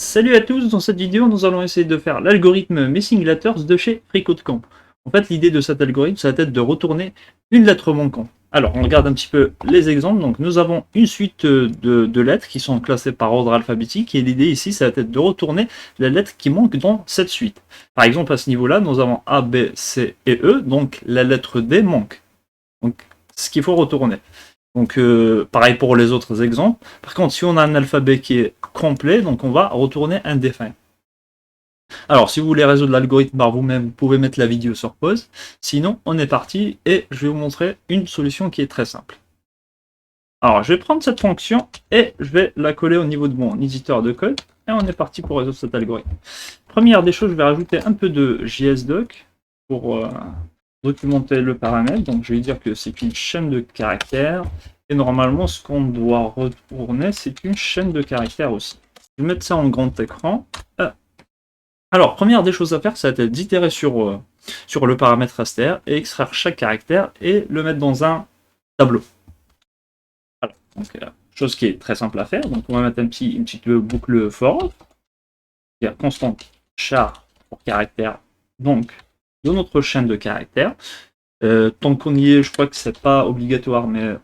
Salut à tous, dans cette vidéo nous allons essayer de faire l'algorithme Missing Letters de chez FreeCodeCamp. En fait l'idée de cet algorithme ça va être de retourner une lettre manquante. Alors on regarde un petit peu les exemples, donc nous avons une suite de lettres qui sont classées par ordre alphabétique et l'idée ici ça va être de retourner la lettre qui manque dans cette suite. Par exemple à ce niveau là nous avons A, B, C et E, donc la lettre D manque. Donc ce qu'il faut retourner. Donc pareil pour les autres exemples. Par contre, si on a un alphabet qui est complet, donc on va retourner undefined. Alors, si vous voulez résoudre l'algorithme par vous-même, vous pouvez mettre la vidéo sur pause. Sinon, on est parti et je vais vous montrer une solution qui est très simple. Alors, je vais prendre cette fonction et je vais la coller au niveau de mon éditeur de code. Et on est parti pour résoudre cet algorithme. Première des choses, je vais rajouter un peu de JSDoc pour documenter le paramètre. Donc, je vais dire que c'est une chaîne de caractères. Et normalement, ce qu'on doit retourner, c'est une chaîne de caractères aussi. Je vais mettre ça en grand écran. Alors, première des choses à faire, ça va être d'itérer sur le paramètre raster et extraire chaque caractère et le mettre dans un tableau. Voilà. Donc, chose qui est très simple à faire. Donc, on va mettre une petite boucle for, c'est-à-dire constante char pour caractère, donc de notre chaîne de caractères. Tant qu'on y est, je crois que c'est pas obligatoire, mais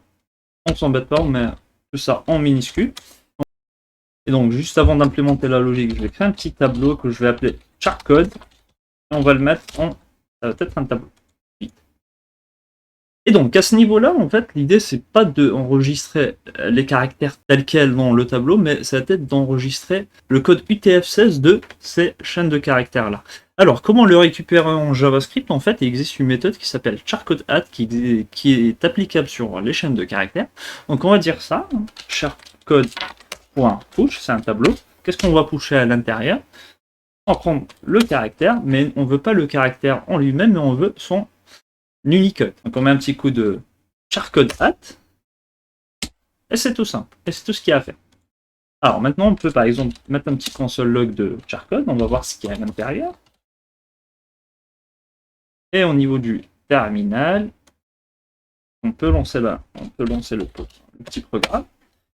on s'embête pas, on met tout ça en minuscule. Et donc, juste avant d'implémenter la logique, je vais créer un petit tableau que je vais appeler charcode. Et on va le mettre en... Ça va être un tableau. Et donc, à ce niveau-là, en fait, l'idée, c'est pas d'enregistrer les caractères tels quels dans le tableau, mais ça va être d'enregistrer le code UTF-16 de ces chaînes de caractères-là. Alors, comment le récupérer en JavaScript? En fait, il existe une méthode qui s'appelle charcode_add qui est applicable sur les chaînes de caractères. Donc, on va dire ça, charcode.push, c'est un tableau. Qu'est-ce qu'on va pusher à l'intérieur? On va prendre le caractère, mais on ne veut pas le caractère en lui-même, mais on veut son Unicode. Donc on met un petit coup de charcode_add et c'est tout simple. Et c'est tout ce qu'il y a à faire. Alors maintenant on peut par exemple mettre un petit console log de charcode, on va voir ce qu'il y a à l'intérieur. Et au niveau du terminal, on peut lancer le petit programme.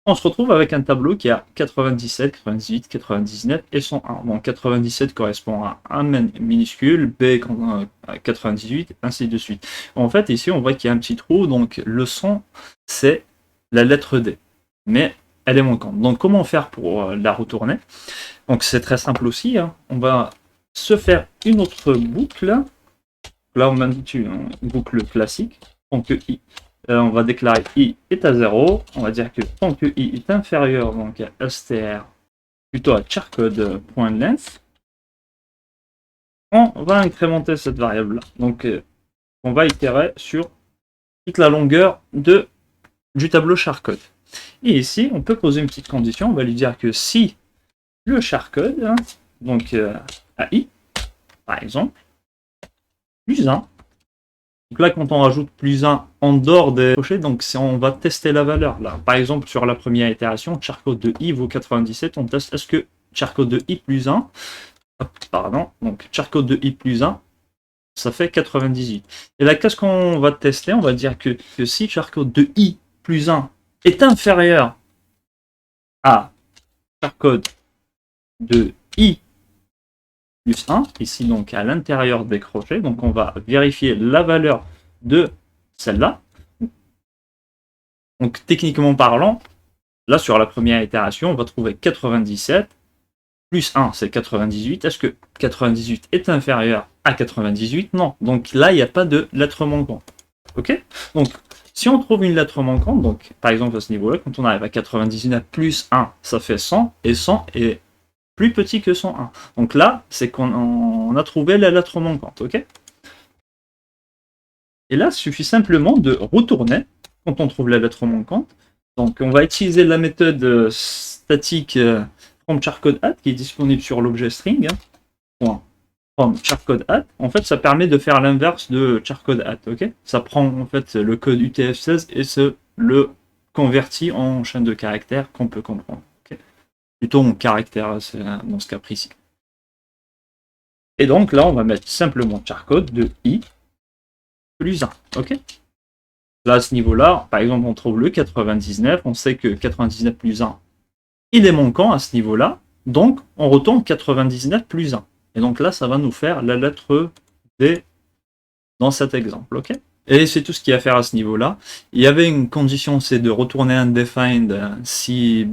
On se retrouve avec un tableau qui a 97, 98, 99 et 101. Donc 97 correspond à un minuscule, B à 98, ainsi de suite. En fait, ici, on voit qu'il y a un petit trou, donc le 100, c'est la lettre D. Mais elle est manquante. Donc comment faire pour la retourner? Donc c'est très simple aussi. Hein. On va se faire une autre boucle. Là, on habitue une boucle classique. Donc I. On va déclarer i est à 0. On va dire que tant que i est inférieur donc à str, plutôt à charcode.length, on va incrémenter cette variable-là. Donc, on va itérer sur toute la longueur du tableau charcode. Et ici, on peut poser une petite condition. On va lui dire que si le charcode, hein, donc à i, par exemple, plus 1, donc là, quand on rajoute plus 1 en dehors des crochets, donc on va tester la valeur. Là, par exemple, sur la première itération, charcode de i vaut 97. On teste est-ce que charcode de i plus 1, pardon, donc charcode de i plus 1, ça fait 98. Et là, qu'est-ce qu'on va tester? On va dire que si charcode de i plus 1 est inférieur à charcode de i plus 1, ici donc à l'intérieur des crochets, donc on va vérifier la valeur de celle-là. Donc techniquement parlant, là sur la première itération, on va trouver 97, plus 1 c'est 98, est-ce que 98 est inférieur à 98? Non, donc là il n'y a pas de lettre manquante. Ok? Donc si on trouve une lettre manquante, donc par exemple à ce niveau-là, quand on arrive à 99 plus 1, ça fait 100, et 100 est plus petit que 101. Donc là, c'est qu'on a trouvé la lettre manquante, ok? Et là, il suffit simplement de retourner quand on trouve la lettre manquante. Donc on va utiliser la méthode statique from charcode_add qui est disponible sur l'objet string. From charcode_add. En fait, ça permet de faire l'inverse de charcode_add, ok? Ça prend en fait le code UTF-16 et le convertit en chaîne de caractères qu'on peut comprendre. Plutôt en caractère dans ce cas précis. Et donc là, on va mettre simplement charcode de i plus 1. Ok? Là, à ce niveau-là, par exemple, on trouve le 99. On sait que 99 plus 1, il est manquant à ce niveau-là. Donc, on retourne 99 plus 1. Et donc là, ça va nous faire la lettre D dans cet exemple, ok? Et c'est tout ce qu'il y a à faire à ce niveau-là. Il y avait une condition, c'est de retourner undefined si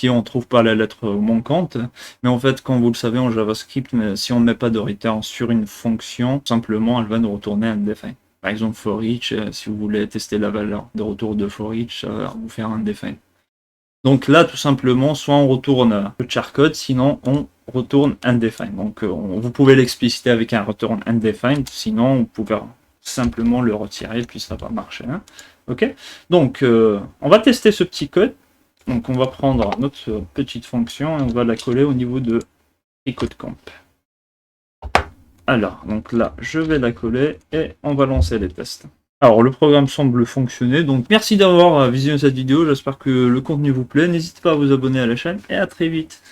on ne trouve pas la lettre manquante. Mais en fait, comme vous le savez en JavaScript, si on ne met pas de return sur une fonction, simplement, elle va nous retourner undefined. Par exemple, for each, si vous voulez tester la valeur de retour de for each, ça va vous faire undefined. Donc là, tout simplement, soit on retourne le charcode, sinon on retourne undefined. Donc vous pouvez l'expliciter avec un return undefined, sinon vous pouvez simplement le retirer, puis ça va marcher. Hein. Ok. Donc on va tester ce petit code. Donc on va prendre notre petite fonction et on va la coller au niveau de FreeCodeCamp. Alors, donc là, je vais la coller et on va lancer les tests. Alors, le programme semble fonctionner, donc merci d'avoir visionné cette vidéo, j'espère que le contenu vous plaît, n'hésitez pas à vous abonner à la chaîne et à très vite.